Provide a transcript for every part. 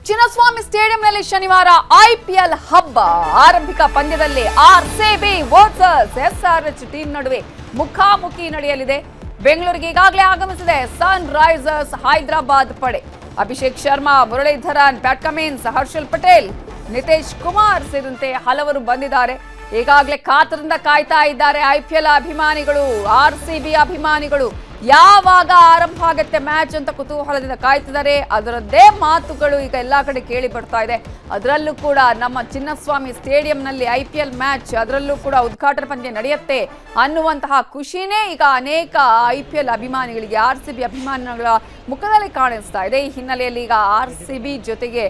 ಚಿನ್ನಸ್ವಾಮಿ ಸ್ಟೇಡಿಯಂನಲ್ಲಿ ಶನಿವಾರ ಐಪಿಎಲ್ ಹಬ್ಬ ಆರಂಭಿಕ ಪಂದ್ಯದಲ್ಲಿ ಆರ್ಸಿಬಿ ವರ್ಸಸ್ ಎಸ್ಆರ್ಎಚ್ ಟೀಮ್ ನಡುವೆ ಮುಖಾಮುಖಿ ನಡೆಯಲಿದೆ. ಬೆಂಗಳೂರಿಗೆ ಈಗಾಗಲೇ ಆಗಮಿಸಿದೆ ಸನ್ ರೈಸರ್ಸ್ ಹೈದರಾಬಾದ್ ಪಡೆ. ಅಭಿಷೇಕ್ ಶರ್ಮಾ, ಮುರಳೀಧರನ್, ಪ್ಯಾಟ್ ಕಮಿನ್ಸ್, ಹರ್ಷಲ್ ಪಟೇಲ್, ನಿತೀಶ್ ಕುಮಾರ್ ಸೇರಿದಂತೆ ಹಲವರು ಬಂದಿದ್ದಾರೆ. ಈಗಾಗಲೇ ಕಾತರದಿಂದ ಕಾಯ್ತಾ ಇದ್ದಾರೆ ಐಪಿಎಲ್ ಅಭಿಮಾನಿಗಳು, ಆರ್ಸಿಬಿ ಅಭಿಮಾನಿಗಳು. ಯಾವಾಗ ಆರಂಭ ಆಗುತ್ತೆ ಮ್ಯಾಚ್ ಅಂತ ಕುತೂಹಲದಿಂದ ಕಾಯ್ತಿದ್ದಾರೆ. ಅದರದ್ದೇ ಮಾತುಗಳು ಈಗ ಎಲ್ಲಾ ಕಡೆ ಕೇಳಿ ಬರ್ತಾ ಇದೆ. ಅದರಲ್ಲೂ ಕೂಡ ನಮ್ಮ ಚಿನ್ನಸ್ವಾಮಿ ಸ್ಟೇಡಿಯಂನಲ್ಲಿ ಐಪಿಎಲ್ ಮ್ಯಾಚ್, ಅದರಲ್ಲೂ ಕೂಡ ಉದ್ಘಾಟನಾ ಪಂದ್ಯ ನಡೆಯುತ್ತೆ ಅನ್ನುವಂತಹ ಖುಷಿನೇ ಈಗ ಅನೇಕ ಐಪಿಎಲ್ ಅಭಿಮಾನಿಗಳಿಗೆ, ಆರ್ಸಿಬಿ ಅಭಿಮಾನಿಗಳ ಮುಖದಲ್ಲಿ ಕಾಣಿಸ್ತಾ ಇದೆ. ಈ ಹಿನ್ನೆಲೆಯಲ್ಲಿ ಈಗ ಆರ್ಸಿಬಿ ಜೊತೆಗೆ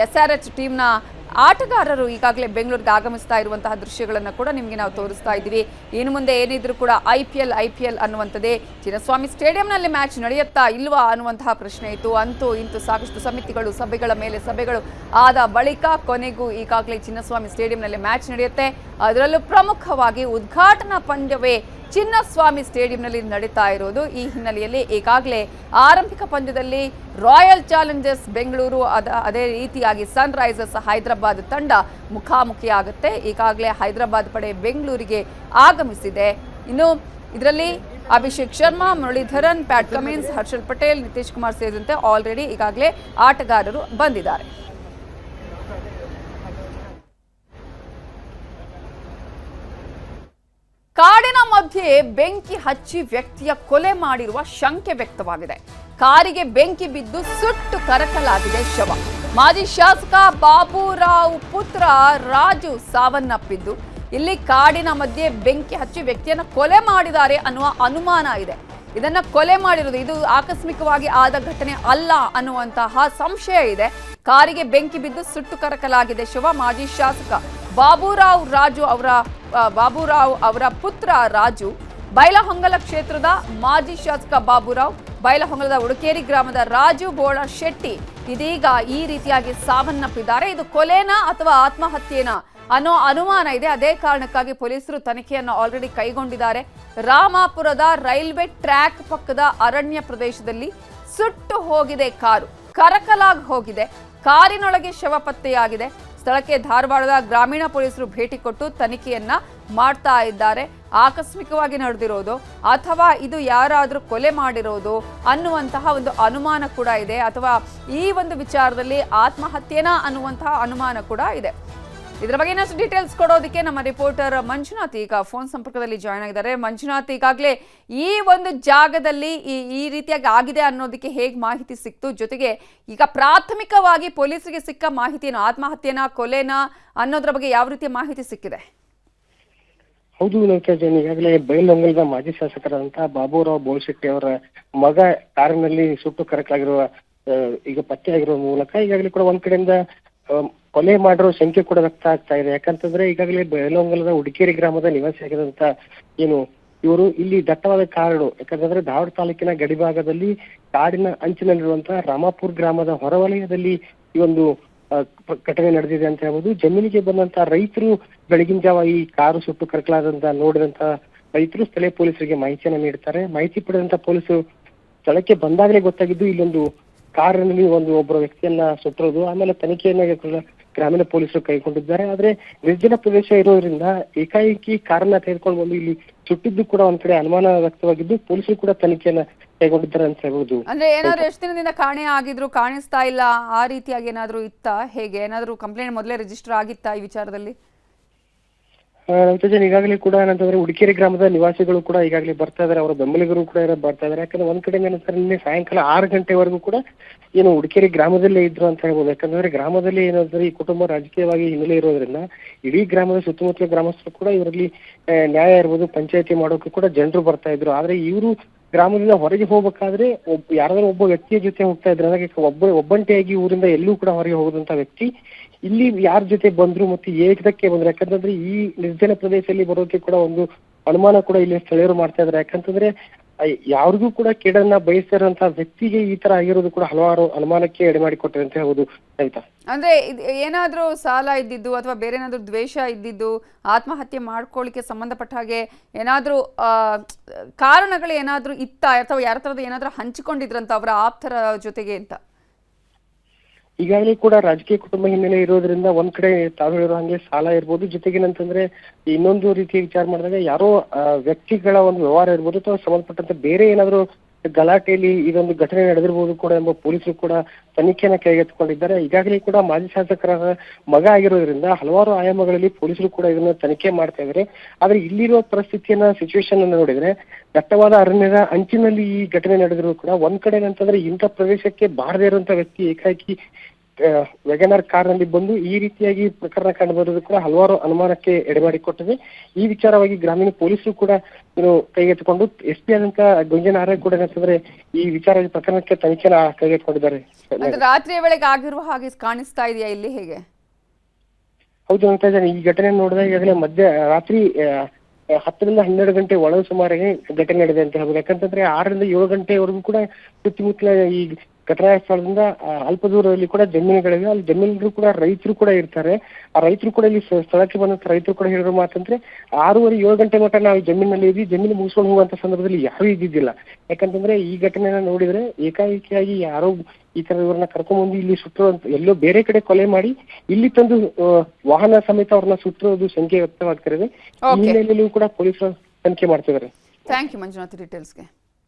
ಎಸ್ಆರ್ಎಚ್ ಟೀಮ್ನ ಆಟಗಾರರು ಈಗಾಗಲೇ ಬೆಂಗಳೂರಿಗೆ ಆಗಮಿಸ್ತಾ ಇರುವಂತಹ ದೃಶ್ಯಗಳನ್ನು ಕೂಡ ನಿಮಗೆ ನಾವು ತೋರಿಸ್ತಾ ಇದ್ದೀವಿ. ಇನ್ನು ಮುಂದೆ ಏನಿದ್ರು ಕೂಡ ಐಪಿಎಲ್ ಅನ್ನುವಂಥದ್ದೇ. ಚಿನ್ನಸ್ವಾಮಿ ಸ್ಟೇಡಿಯಂನಲ್ಲಿ ಮ್ಯಾಚ್ ನಡೆಯುತ್ತಾ ಇಲ್ವಾ ಅನ್ನುವಂತಹ ಪ್ರಶ್ನೆ ಇತ್ತು. ಅಂತೂ ಇಂತೂ ಸಾಕಷ್ಟು ಸಮಿತಿಗಳು, ಸಭೆಗಳ ಮೇಲೆ ಸಭೆಗಳು ಆದ ಬಳಿಕ ಕೊನೆಗೂ ಈಗಾಗಲೇ ಚಿನ್ನಸ್ವಾಮಿ ಸ್ಟೇಡಿಯಂನಲ್ಲಿ ಮ್ಯಾಚ್ ನಡೆಯುತ್ತೆ. ಅದರಲ್ಲೂ ಪ್ರಮುಖವಾಗಿ ಉದ್ಘಾಟನಾ ಪಂದ್ಯವೇ ಚಿನ್ನಸ್ವಾಮಿ ಸ್ಟೇಡಿಯಂನಲ್ಲಿ ನಡೀತಾ ಇರೋದು. ಈ ಹಿನ್ನೆಲೆಯಲ್ಲಿ ಈಗಾಗಲೇ ಆರಂಭಿಕ ಪಂದ್ಯದಲ್ಲಿ ರಾಯಲ್ ಚಾಲೆಂಜರ್ಸ್ ಬೆಂಗಳೂರು, ಅದೇ ರೀತಿಯಾಗಿ ಸನ್ ರೈಸರ್ಸ್ ಹೈದರಾಬಾದ್ ತಂಡ ಮುಖಾಮುಖಿಯಾಗುತ್ತೆ. ಈಗಾಗಲೇ ಹೈದರಾಬಾದ್ ಪಡೆ ಬೆಂಗಳೂರಿಗೆ ಆಗಮಿಸಿದೆ. ಇನ್ನು ಇದರಲ್ಲಿ ಅಭಿಷೇಕ್ ಶರ್ಮಾ, ಮುರಳೀಧರನ್, ಪ್ಯಾಟ್ ಕಮಿನ್ಸ್, ಹರ್ಷಲ್ ಪಟೇಲ್, ನಿತೀಶ್ ಕುಮಾರ್ ಸೇರಿದಂತೆ ಆಲ್ರೆಡಿ ಈಗಾಗಲೇ ಆಟಗಾರರು ಬಂದಿದ್ದಾರೆ. ಕಾಡಿನ ಮಧ್ಯೆ ಬೆಂಕಿ ಹಚ್ಚಿ ವ್ಯಕ್ತಿಯ ಕೊಲೆ ಮಾಡಿರುವ ಶಂಕೆ ವ್ಯಕ್ತವಾಗಿದೆ. ಕಾರಿಗೆ ಬೆಂಕಿ ಬಿದ್ದು ಸುಟ್ಟು ಕರಕಲಾಗಿದೆ ಶವ. ಮಾಜಿ ಶಾಸಕ ಬಾಬುರಾವ್ ಪುತ್ರ ರಾಜು ಸಾವನ್ನಪ್ಪಿದ್ದು, ಇಲ್ಲಿ ಕಾಡಿನ ಮಧ್ಯೆ ಬೆಂಕಿ ಹಚ್ಚಿ ವ್ಯಕ್ತಿಯನ್ನು ಕೊಲೆ ಮಾಡಿದ್ದಾರೆ ಅನ್ನುವ ಅನುಮಾನ ಇದೆ. ಇದನ್ನ ಕೊಲೆ ಮಾಡಿರುವುದು ಇದು ಆಕಸ್ಮಿಕವಾಗಿ ಆದ ಘಟನೆ ಅಲ್ಲ ಅನ್ನುವಂತಹ ಸಂಶಯ ಇದೆ. ಕಾರಿಗೆ ಬೆಂಕಿ ಬಿದ್ದು ಸುಟ್ಟು ಕರಕಲಾಗಿದೆ ಶವ. ಮಾಜಿ ಶಾಸಕ ಬಾಬುರಾವ್ ಅವರ ಪುತ್ರ ರಾಜು, ಬೈಲಹೊಂಗಲ ಕ್ಷೇತ್ರದ ಮಾಜಿ ಶಾಸಕ ಬಾಬುರಾವ್, ಬೈಲಹೊಂಗಲದ ಉಡುಕೇರಿ ಗ್ರಾಮದ ರಾಜು ಬೋಳ ಶೆಟ್ಟಿ ಇದೀಗ ಈ ರೀತಿಯಾಗಿ ಸಾವನ್ನಪ್ಪಿದ್ದಾರೆ. ಇದು ಕೊಲೆನಾ ಅಥವಾ ಆತ್ಮಹತ್ಯೆನಾ ಅನ್ನೋ ಅನುಮಾನ ಇದೆ. ಅದೇ ಕಾರಣಕ್ಕಾಗಿ ಪೊಲೀಸರು ತನಿಖೆಯನ್ನು ಆಲ್ರೆಡಿ ಕೈಗೊಂಡಿದ್ದಾರೆ. ರಾಮಾಪುರದ ರೈಲ್ವೆ ಟ್ರ್ಯಾಕ್ ಪಕ್ಕದ ಅರಣ್ಯ ಪ್ರದೇಶದಲ್ಲಿ ಸುಟ್ಟು ಹೋಗಿದೆ ಕಾರು, ಕರಕಲಾಗಿ ಹೋಗಿದೆ. ಕಾರಿನೊಳಗೆ ಶವ ಪತ್ತೆಯಾಗಿದೆ. ಸ್ಥಳಕ್ಕೆ ಧಾರವಾಡದ ಗ್ರಾಮೀಣ ಪೊಲೀಸರು ಭೇಟಿ ಕೊಟ್ಟು ತನಿಖೆಯನ್ನ ಮಾಡ್ತಾ ಇದ್ದಾರೆ. ಆಕಸ್ಮಿಕವಾಗಿ ನಡೆದಿರೋದು ಅಥವಾ ಇದು ಯಾರಾದರೂ ಕೊಲೆ ಮಾಡಿರೋದು ಅನ್ನುವಂತಹ ಒಂದು ಅನುಮಾನ ಕೂಡ ಇದೆ, ಅಥವಾ ಈ ಒಂದು ವಿಚಾರದಲ್ಲಿ ಆತ್ಮಹತ್ಯೆನಾ ಅನ್ನುವಂತಹ ಅನುಮಾನ ಕೂಡ ಇದೆ. ಇದರ ಬಗ್ಗೆ ಇನ್ನಷ್ಟು ಡೀಟೇಲ್ಸ್ ಕೊಡೋದಕ್ಕೆ ನಮ್ಮ ರಿಪೋರ್ಟರ್ ಮಂಜುನಾಥ್ ಈಗ ಫೋನ್ ಸಂಪರ್ಕದಲ್ಲಿ ಜಾಯ್ನ್ ಆಗಿದ್ದಾರೆ. ಮಂಜುನಾಥ್, ಈಗಾಗಲೇ ಈ ಒಂದು ಜಾಗದಲ್ಲಿ ಈ ರೀತಿಯಾಗಿ ಆಗಿದೆ ಅನ್ನೋದಕ್ಕೆ ಹೇಗೆ ಮಾಹಿತಿ ಸಿಕ್ತು? ಜೊತೆಗೆ ಈಗ ಪ್ರಾಥಮಿಕವಾಗಿ ಪೊಲೀಸರಿಗೆ ಸಿಕ್ಕ ಮಾಹಿತಿಯನ್ನು ಆತ್ಮಹತ್ಯೆನಾ ಕೊಲೆನಾ ಅನ್ನೋದ್ರ ಬಗ್ಗೆ ಯಾವ ರೀತಿಯ ಮಾಹಿತಿ ಸಿಕ್ಕಿದೆ? ಹೌದು ನೌಕಾಜನ್, ಈಗಾಗಲೇ ಬೈಲಹೊಂಗಲದ ಮಾಜಿ ಶಾಸಕರಾದಂತಹ ಬಾಬುರಾವ್ ಬೋಳಶೆಟ್ಟಿ ಅವರ ಮಗ ಕಾರಿನಲ್ಲಿ ಸುಟ್ಟು ಕರಕಲಾಗಿರುವ ಈಗ ಪತ್ತೆಯಾಗಿರುವ ಮೂಲಕ ಈಗಾಗಲೇ ಕೂಡ ಒಂದ್ ಕಡೆಯಿಂದ ಕೊಲೆ ಮಾಡಿರೋ ಸಂಖ್ಯೆ ಕೂಡ ವ್ಯಕ್ತ ಆಗ್ತಾ ಇದೆ. ಯಾಕಂತಂದ್ರೆ ಈಗಾಗಲೇ ಬೈಲಹೊಂಗಲದ ಉಡುಕೇರಿ ಗ್ರಾಮದ ನಿವಾಸಿಯಾಗಿರುವಂತ ಇವರು ಇಲ್ಲಿ ದಟ್ಟವಾದ ಕಾಡು, ಯಾಕಂತಂದ್ರೆ ಧಾರವಾಡ ತಾಲೂಕಿನ ಗಡಿಭಾಗದಲ್ಲಿ ಕಾಡಿನ ಅಂಚಿನಲ್ಲಿರುವಂತಹ ರಾಮಾಪುರ ಗ್ರಾಮದ ಹೊರವಲಯದಲ್ಲಿ ಈ ಒಂದು ಘಟನೆ ನಡೆದಿದೆ ಅಂತ ಹೇಳ್ಬೋದು. ಜಮೀನಿಗೆ ಬಂದಂತ ರೈತರು ಬೆಳಗಿನ ಜಾವ ಈ ಕಾರು ಸುಟ್ಟು ಕರಕಲಾದಂತ ನೋಡಿದಂತ ರೈತರು ಸ್ಥಳೀಯ ಪೊಲೀಸರಿಗೆ ಮಾಹಿತಿಯನ್ನ ನೀಡ್ತಾರೆ. ಮಾಹಿತಿ ಪಡೆದಂತ ಪೊಲೀಸರು ಸ್ಥಳಕ್ಕೆ ಬಂದಾಗಲೇ ಗೊತ್ತಾಗಿದ್ದು ಇಲ್ಲೊಂದು ಕಾರಿನಲ್ಲಿ ಒಬ್ಬರ ವ್ಯಕ್ತಿಯನ್ನ ಸುಟ್ಟಿರೋದು. ಆಮೇಲೆ ತನಿಖೆಯನ್ನ ಗ್ರಾಮೀಣ ಪೊಲೀಸರು ಕೈಗೊಂಡಿದ್ದಾರೆ. ಆದ್ರೆ ನಿರ್ಜನ ಪ್ರದೇಶ ಇರೋದ್ರಿಂದ ಏಕಾಏಕಿ ಕಾರನ್ನ ತೆಗೆದುಕೊಂಡು ಬಂದು ಇಲ್ಲಿ ಸುಟ್ಟಿದ್ದು ಕೂಡ ಒಂದ್ ಕಡೆ ಅನುಮಾನ ವ್ಯಕ್ತವಾಗಿದ್ದು ಪೊಲೀಸರು ಕೂಡ ತನಿಖೆಯನ್ನ ಕೈಗೊಂಡಿದ್ದಾರೆ ಅಂತ ಹೇಳ್ಬೋದು. ಅಂದ್ರೆ ಏನಾದ್ರು ಎಷ್ಟು ದಿನದಿಂದ ಕಾಣೆ ಆಗಿದ್ರು, ಕಾಣಿಸ್ತಾ ಇಲ್ಲ, ಆ ರೀತಿಯಾಗಿ ಏನಾದ್ರು ಇತ್ತಾ? ಹೇಗೆ ಏನಾದ್ರು ಕಂಪ್ಲೇಂಟ್ ಮೊದಲೇ ರಿಜಿಸ್ಟರ್ ಆಗಿತ್ತಾ ಈ ವಿಚಾರದಲ್ಲಿ? ಈಗಾಗಲೇ ಕೂಡ ಏನಂತಂದ್ರೆ ಉಡುಕೇರಿ ಗ್ರಾಮದ ನಿವಾಸಿಗಳು ಕೂಡ ಈಗಾಗಲೇ ಬರ್ತಾ ಇದಾರೆ, ಅವರ ಬೆಂಬಲಿಗರು ಕೂಡ ಬರ್ತಾ ಇದಾರೆ. ಯಾಕಂದ್ರೆ ಒಂದ್ ಕಡೆ ಏನಂತಾರೆ ನಿನ್ನೆ ಸಾಯಂಕಾಲ 6 ಗಂಟೆವರೆಗೂ ಕೂಡ ಉಡುಕೇರಿ ಗ್ರಾಮದಲ್ಲೇ ಇದ್ರು ಅಂತ ಹೇಳ್ಬೋದು. ಯಾಕಂದ್ರೆ ಗ್ರಾಮದಲ್ಲಿ ಏನಂದ್ರೆ ಈ ಕುಟುಂಬ ರಾಜಕೀಯವಾಗಿ ಹಿನ್ನೆಲೆ ಇರೋದ್ರಿಂದ ಇಡೀ ಗ್ರಾಮದ ಸುತ್ತಮುತ್ತಲ ಗ್ರಾಮಸ್ಥರು ಕೂಡ ಇವರಲ್ಲಿ ನ್ಯಾಯ ಇರ್ಬೋದು, ಪಂಚಾಯತಿ ಮಾಡೋಕೆ ಕೂಡ ಜನರು ಬರ್ತಾ ಇದ್ರು. ಆದ್ರೆ ಇವರು ಗ್ರಾಮದಿಂದ ಹೊರಗೆ ಹೋಗ್ಬೇಕಾದ್ರೆ ಯಾರಾದ್ರೂ ಒಬ್ಬ ವ್ಯಕ್ತಿಯ ಜೊತೆ ಹೋಗ್ತಾ ಇದ್ರು. ಹಾಗಾಗಿ ಒಬ್ಬಂಟಿಯಾಗಿ ಊರಿಂದ ಎಲ್ಲೂ ಕೂಡ ಹೊರಗೆ ಹೋಗದಂತ ವ್ಯಕ್ತಿ ಇಲ್ಲಿ ಯಾರ ಜೊತೆ ಬಂದ್ರು ಮತ್ತೆ ಏಕದಕ್ಕೆ ಬಂದ್ರು. ಯಾಕಂತಂದ್ರೆ ಈ ನಿರ್ಜನ ಪ್ರದೇಶದಲ್ಲಿ ಬರೋಕೆ ಕೂಡ ಒಂದು ಅನುಮಾನ ಕೂಡ ಇಲ್ಲಿ ಸ್ಥಳೀಯರು ಮಾಡ್ತಾ ಇದ್ದಾರೆ. ಯಾಕಂತಂದ್ರೆ ಯಾರಿಗೂ ಕೂಡ ಕೇಡನ್ನ ಬಯಸಿರುವಂತಹ ವ್ಯಕ್ತಿಗೆ ಈ ತರ ಆಗಿರೋದು ಕೂಡ ಹಲವಾರು ಅನುಮಾನಕ್ಕೆ ಎಡೆ ಮಾಡಿಕೊಟ್ಟಿದೆ ಅಂತ ಹೇಳ್ಬೋದು. ಆಯ್ತಾ, ಅಂದ್ರೆ ಏನಾದ್ರೂ ಸಾಲ ಇದ್ದಿದ್ದು ಅಥವಾ ಬೇರೆ ಏನಾದ್ರೂ ದ್ವೇಷ ಇದ್ದಿದ್ದು, ಆತ್ಮಹತ್ಯೆ ಮಾಡ್ಕೊಳ್ಳಿಕ್ಕೆ ಸಂಬಂಧಪಟ್ಟ ಹಾಗೆ ಏನಾದ್ರೂ ಕಾರಣಗಳು ಏನಾದ್ರೂ ಇತ್ತಾ ಅಥವಾ ಯಾರ ತರದ ಏನಾದ್ರೂ ಹಂಚಿಕೊಂಡಿದ್ರಂತ ಅವರ ಆಪ್ತರ ಜೊತೆಗೆ ಅಂತ? ಈಗಾಗಲೇ ಕೂಡ ರಾಜಕೀಯ ಕುಟುಂಬ ಹಿನ್ನೆಲೆ ಇರೋದ್ರಿಂದ ಒಂದ್ ಕಡೆ ತಾವು ಹೇಳಿರೋ ಹಂಗೆ ಸಾಲ ಇರ್ಬೋದು, ಜೊತೆಗೆ ಏನಂತಂದ್ರೆ ಇನ್ನೊಂದು ರೀತಿ ವಿಚಾರ ಮಾಡಿದಾಗ ಯಾರೋ ವ್ಯಕ್ತಿಗಳ ಒಂದು ವ್ಯವಹಾರ ಇರ್ಬೋದು ಅಥವಾ ಸಂಬಂಧಪಟ್ಟಂತೆ ಬೇರೆ ಏನಾದ್ರು ಗಲಾಟೆಯಲ್ಲಿ ಇದೊಂದು ಘಟನೆ ನಡೆದಿರ್ಬೋದು ಕೂಡ ಎಂಬ ಪೊಲೀಸರು ಕೂಡ ತನಿಖೆಯನ್ನ ಕೈಗೆತ್ತಿಕೊಂಡಿದ್ದಾರೆ. ಈಗಾಗಲೇ ಕೂಡ ಮಾಜಿ ಶಾಸಕರ ಮಗ ಆಗಿರೋದ್ರಿಂದ ಹಲವಾರು ಆಯಾಮಗಳಲ್ಲಿ ಪೊಲೀಸರು ಕೂಡ ಇದನ್ನ ತನಿಖೆ ಮಾಡ್ತಾ ಇದ್ದಾರೆ. ಆದ್ರೆ ಇಲ್ಲಿರುವ ಸಿಚುವೇಶನ್ ಅನ್ನು ನೋಡಿದ್ರೆ ದಟ್ಟವಾದ ಅರಣ್ಯದ ಅಂಚಿನಲ್ಲಿ ಈ ಘಟನೆ ನಡೆದಿರೋ ಕೂಡ ಒಂದ್ ಕಡೆ ಏನಂತಂದ್ರೆ ಇಂಥ ಪ್ರದೇಶಕ್ಕೆ ಬಾರದೇ ಇರುವಂತ ವ್ಯಕ್ತಿ ಏಕಾಏಕಿ ವೆಗನರ್ ಕಾರ್ ನಲ್ಲಿ ಬಂದು ಈ ರೀತಿಯಾಗಿ ಪ್ರಕರಣ ಕಂಡು ಬರೋದು ಕೂಡ ಹಲವಾರು ಅನುಮಾನಕ್ಕೆ ಎಡೆಮಾಡಿಕೊಟ್ಟಿದೆ. ಈ ವಿಚಾರವಾಗಿ ಗ್ರಾಮೀಣ ಪೊಲೀಸರು ಕೂಡ ಕೈಗೆತ್ತಿಕೊಂಡು SP ಆದಂತ ಗುಂಜನಾರೆ ಕೂಡ ಏನಂತಂದ್ರೆ ಈ ವಿಚಾರ ಪ್ರಕರಣಕ್ಕೆ ತನಿಖೆನ ಕೈಗೆತ್ತಿಕೊಂಡಿದ್ದಾರೆ. ರಾತ್ರಿಯ ವೇಳೆಗೆ ಆಗಿರುವ ಹಾಗೆ ಕಾಣಿಸ್ತಾ ಇದೆಯಾ ಇಲ್ಲಿ ಹೇಗೆ? ಹೌದು ಅಂತ ಇದ್ದಾನೆ. ಈ ಘಟನೆ ನೋಡಿದಾಗ ಈಗಾಗಲೇ ರಾತ್ರಿ 10 ರಿಂದ 12 ಗಂಟೆ ಒಳಗೆ ಸುಮಾರಿಗೆ ಘಟನೆ ನಡೆದಿದೆ ಅಂತ ಹೇಳ್ಬೋದು. ಯಾಕಂತಂದ್ರೆ 6 ರಿಂದ 7 ಗಂಟೆವರೆಗೂ ಕೂಡ ಸುತ್ತಮುತ್ತಲ ಈ ಘಟನಾ ಸ್ಥಳದಿಂದ ಅಲ್ಪ ದೂರದಲ್ಲಿ ಕೂಡ ಜಮೀನುಗಳಿವೆ. ಅಲ್ಲಿ ಜಮೀನುಗಳು ಕೂಡ ರೈತರು ಕೂಡ ಇರ್ತಾರೆ. ಆ ರೈತರು ಕೂಡ ಇಲ್ಲಿ ಸ್ಥಳಕ್ಕೆ ಬಂದಂತ ರೈತರು ಕೂಡ ಹೇಳಿರೋ ಮಾತಂದ್ರೆ 6:30-7 ಗಂಟೆ ಮಟ್ಟ ನಾವು ಜಮೀನಲ್ಲಿ ಇದ್ವಿ, ಜಮೀನು ಮುಗಿಸ್ಕೊಂಡು ಹೋಗುವಂತ ಸಂದರ್ಭದಲ್ಲಿ ಯಾರು ಇದ್ದಿದ್ದಿಲ್ಲ. ಯಾಕಂತಂದ್ರೆ ಈ ಘಟನೆನ ನೋಡಿದ್ರೆ ಏಕಾಏಕಿಯಾಗಿ ಯಾರೋ ಈ ತರ ಇವ್ರನ್ನ ಕರ್ಕೊಂಡ್ಬಂದು ಇಲ್ಲಿ ಸುಟ್ಟರು ಅಂತ ಎಲ್ಲೋ ಬೇರೆ ಕಡೆ ಕೊಲೆ ಮಾಡಿ ಇಲ್ಲಿ ತಂದು ವಾಹನ ಸಮೇತ ಅವ್ರನ್ನ ಸುಟ್ಟಿರೋದು ಸಂಖ್ಯೆ ವ್ಯಕ್ತವಾಗ್ತಿರೋದು. ಈ ಹಿನ್ನೆಲೆಯಲ್ಲೂ ಕೂಡ ಪೊಲೀಸರು ತನಿಖೆ ಮಾಡ್ತಿದ್ದಾರೆ. Thank you Manjunath ಡೀಟೇಲ್ಸ್ಗೆ.